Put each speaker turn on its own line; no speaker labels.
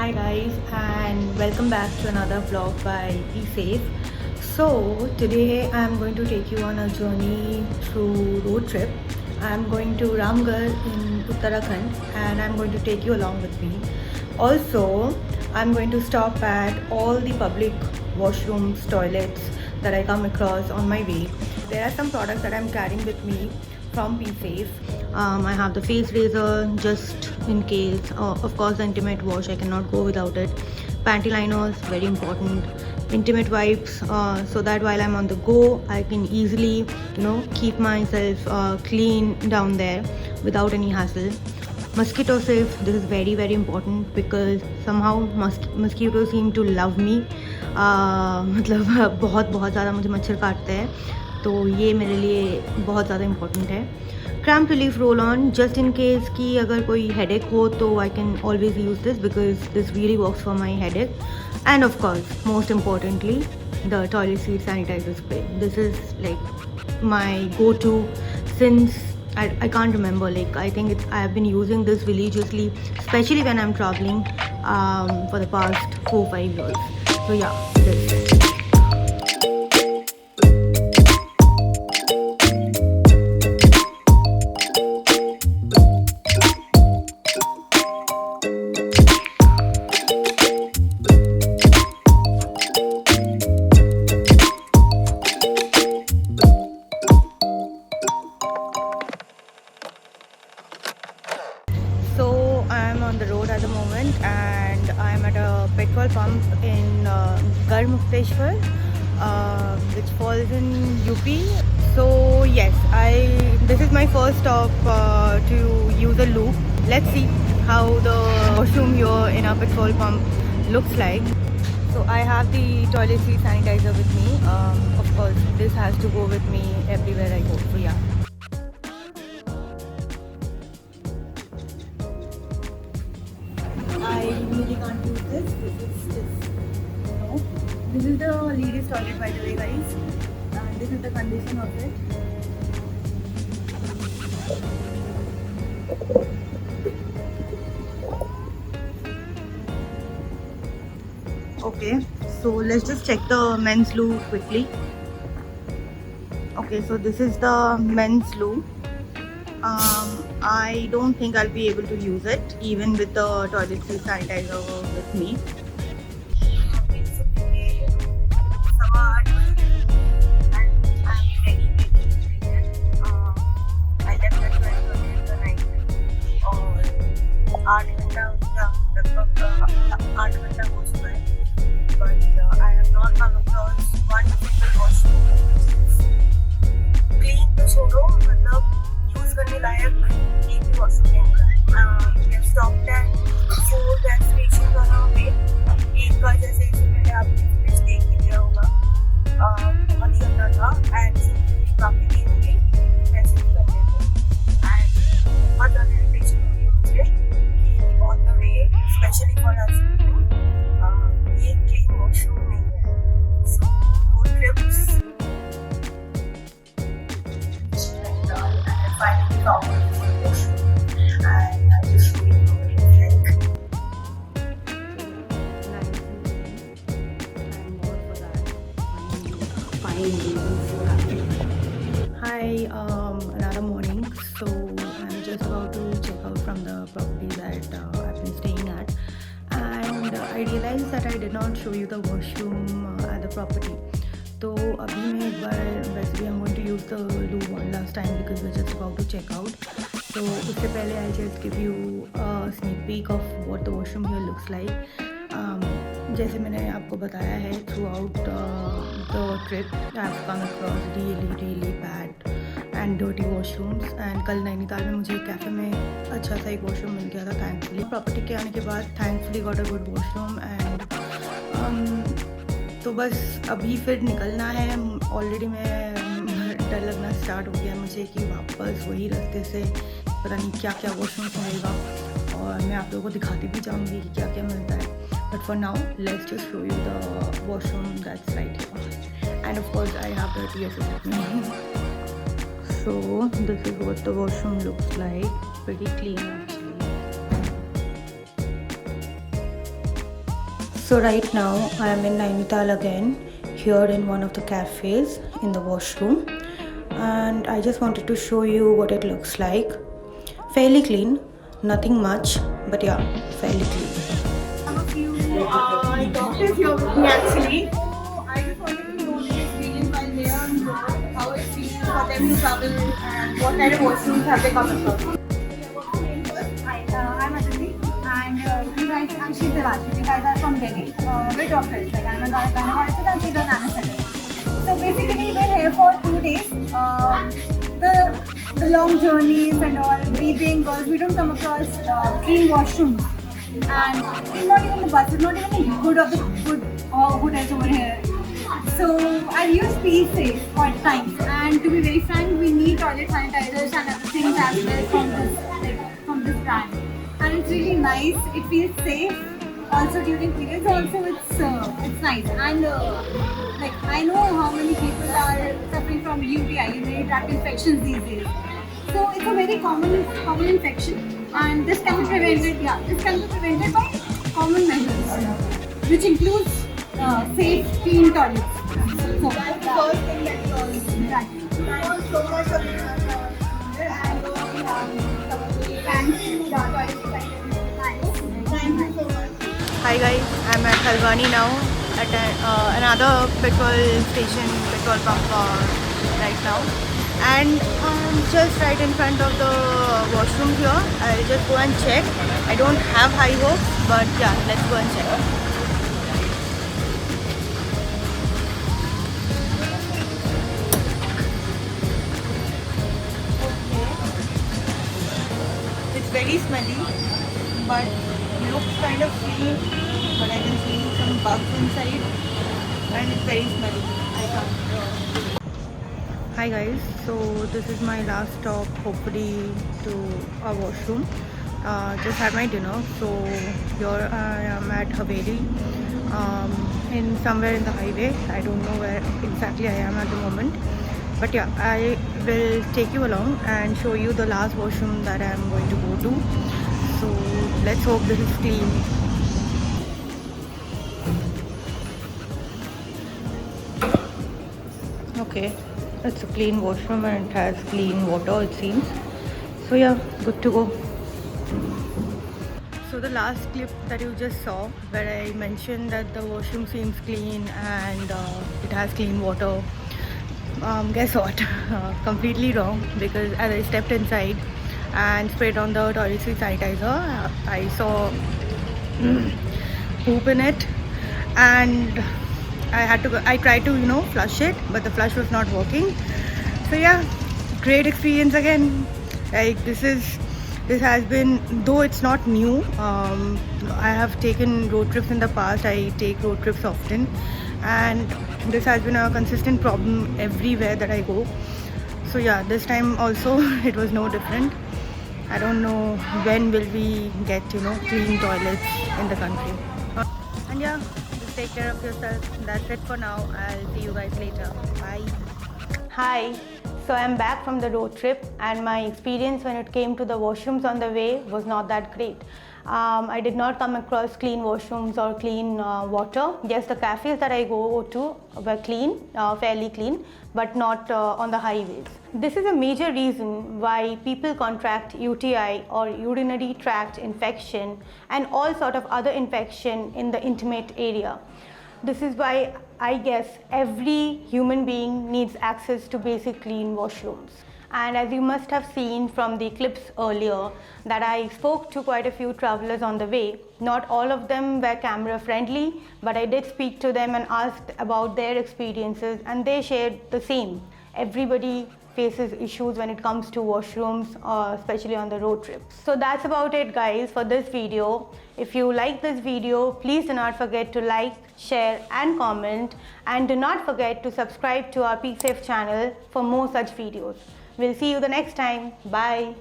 Hi guys, and welcome back to another vlog by Be Safe. So today I am going to take you on a journey through road trip. I am going to Ramgarh in Uttarakhand and I am going to take you along with me. Also, I am going to stop at all the public washrooms, toilets that I come across on my way. There are some products that I am carrying with me from Be Safe. I have the face razor just in case. Of course, the intimate wash, I cannot go without it. Panty liners, very important. Intimate wipes, so that while I'm on the go, I can easily, keep myself clean down there without any hassle. Mosquito safe, this is very very important because somehow mosquitoes seem to love me. मतलब बहुत बहुत ज़्यादा मुझे मच्छर काटते हैं, तो ये मेरे लिए बहुत ज़्यादा इम्पोर्टेंट है. Cramp relief roll on, just in case कि अगर कोई हेडेक हो तो I can always use this because this really works for my headache. And of course most importantly the toilet seat sanitiser spray. This is like my go to since I can't remember. Like I think I have been using this religiously, especially when I'm traveling for the past 4-5 years. So yeah, this. So I'm on the road at the moment and I'm at a petrol pump in Garmukteshwar, which falls in UP. So yes, this is my first stop to use a loop. Let's see how the washroom here in a petrol pump looks like. So I have the toilet seat sanitizer with me. Of course, this has to go with me everywhere I go. So yeah. I really can't use this. This is just, This is the ladies' toilet, by the way, guys. And this is the condition of it. Okay, so let's just check the men's loo quickly. Okay, so this is the men's loo. I don't think I'll be able to use it even with the toilet seat sanitizer with me. I have not come across one single washroom clean तो छोड़ो, मतलब use करने लायक एक भी washroom नहीं मिला. We have stopped at 4 gas stations on our way. एक का जैसे इससे पहले आपने फुटेज देख ही लिया होगा, बहुत ही गंदा था एंड काफी देर हो गई पैसे भी कर लेते एंड बहुत ज़्यादा इरिटेशन हो रही है मुझे कि on the way specially for us ये क्लीन वॉशरूम नहीं है. So road trips finally found the washroom and I just really know what it's like. Hi, another morning. So I'm just about to check out from the property that I've been staying at, and I realized that I did not show you the washroom at the property. तो अभी मैं एक बार वैसे भी I'm going to use the loo one last time because we're just about to check out. तो उससे पहले I'll just give you a sneak peek of what the washroom here looks like. जैसे मैंने आपको बताया है throughout the trip I've come across really bad and dirty washrooms. and कल नैनीताल में मुझे एक कैफ़े में अच्छा सा एक वॉशरूम मिल गया था thankfully. प्रॉपर्टी के आने के बाद thankfully got a good washroom and तो बस अभी फिर निकलना है. ऑलरेडी मैं डर लगना स्टार्ट हो गया मुझे कि वापस वही रास्ते से पता नहीं क्या क्या वॉशरूम मिलेगा, और मैं आप लोगों को दिखाती भी जाऊँगी कि क्या क्या मिलता है. But for now let's just show you the washroom that's right here and of course I have the TSS with me. So this is what the washroom looks like. Pretty clean actually. So right now I am in Nainital again, here in one of the cafes in the washroom, and I just wanted to show you what it looks like. Fairly clean, nothing much, but yeah, fairly clean.
Some of you doctors here with me actually. So I just wanted to know the experience while they are on board, how it feels for them to travel and what kind of washrooms have they come across. I'm Aditi and you guys, and she's Devanshi. You guys are from Delhi. We're doctors. Like I'm a gynecologist and she's an anesthetist. So basically we're here for 2 days. The long journeys and all, breathing, because we don't come across clean washrooms. And it's not even the bus, it's not even the hood of the hotels over here. So I've used PSafe at times, and to be very frank, we need toilet sanitizers and other things as well from this brand. And it's really nice. It feels safe. Also during periods, also it's nice. And like I know how many people are suffering from UTI, urinary tract infections these days. So it's a very common infection, and this can be prevented. Yeah, this can be prevented by common measures, which includes safe, clean toilets. So that's the first thing that you all do. Exactly. Thank you so much for being on Thank you. Thank you so much.
Hi guys, I'm at Halwani now at another petrol pump right now, and just right in front of the washroom here. I'll just go and check. I don't have high hopes, but yeah, let's go and check. It's very smelly, but looks kind of clean, but I can see some bugs inside, and it's very smelly. I can't. Hi guys, so this is my last stop, hopefully, to a washroom. Just had my dinner, so here I am at Haveli, in somewhere in the highway. I don't know where exactly I am at the moment, but yeah, I will take you along and show you the last washroom that I am going to go to. So let's hope this is clean. Okay, it's a clean washroom and it has clean water, it seems. So yeah, good to go. So the last clip that you just saw, where I mentioned that the washroom seems clean and it has clean water, guess what? Completely wrong, because as I stepped inside and sprayed on the toiletry sanitizer, I saw poop in it, and I tried to flush it, but the flush was not working. So yeah, great experience again. Like this has been, though it's not new, I have taken road trips in the past. I take road trips often, and this has been a consistent problem everywhere that I go. So yeah, this time also it was no different. I don't know when will we get clean toilets in the country. And yeah, just take care of yourself. That's it for now. I'll see you guys later. Bye. Hi. So I'm back from the road trip, and my experience when it came to the washrooms on the way was not that great. I did not come across clean washrooms or clean water. Yes, the cafes that I go to were clean, fairly clean, but not on the highways. This is a major reason why people contract UTI or urinary tract infection and all sort of other infection in the intimate area. This is why I guess every human being needs access to basic clean washrooms. And as you must have seen from the clips earlier, that I spoke to quite a few travelers on the way. Not all of them were camera friendly, but I did speak to them and asked about their experiences, and they shared the same. Everybody faces issues when it comes to washrooms, especially on the road trips. So that's about it guys for this video. If you like this video, please do not forget to like, share and comment, and do not forget to subscribe to our PSafe channel for more such videos. We'll see you the next time. Bye.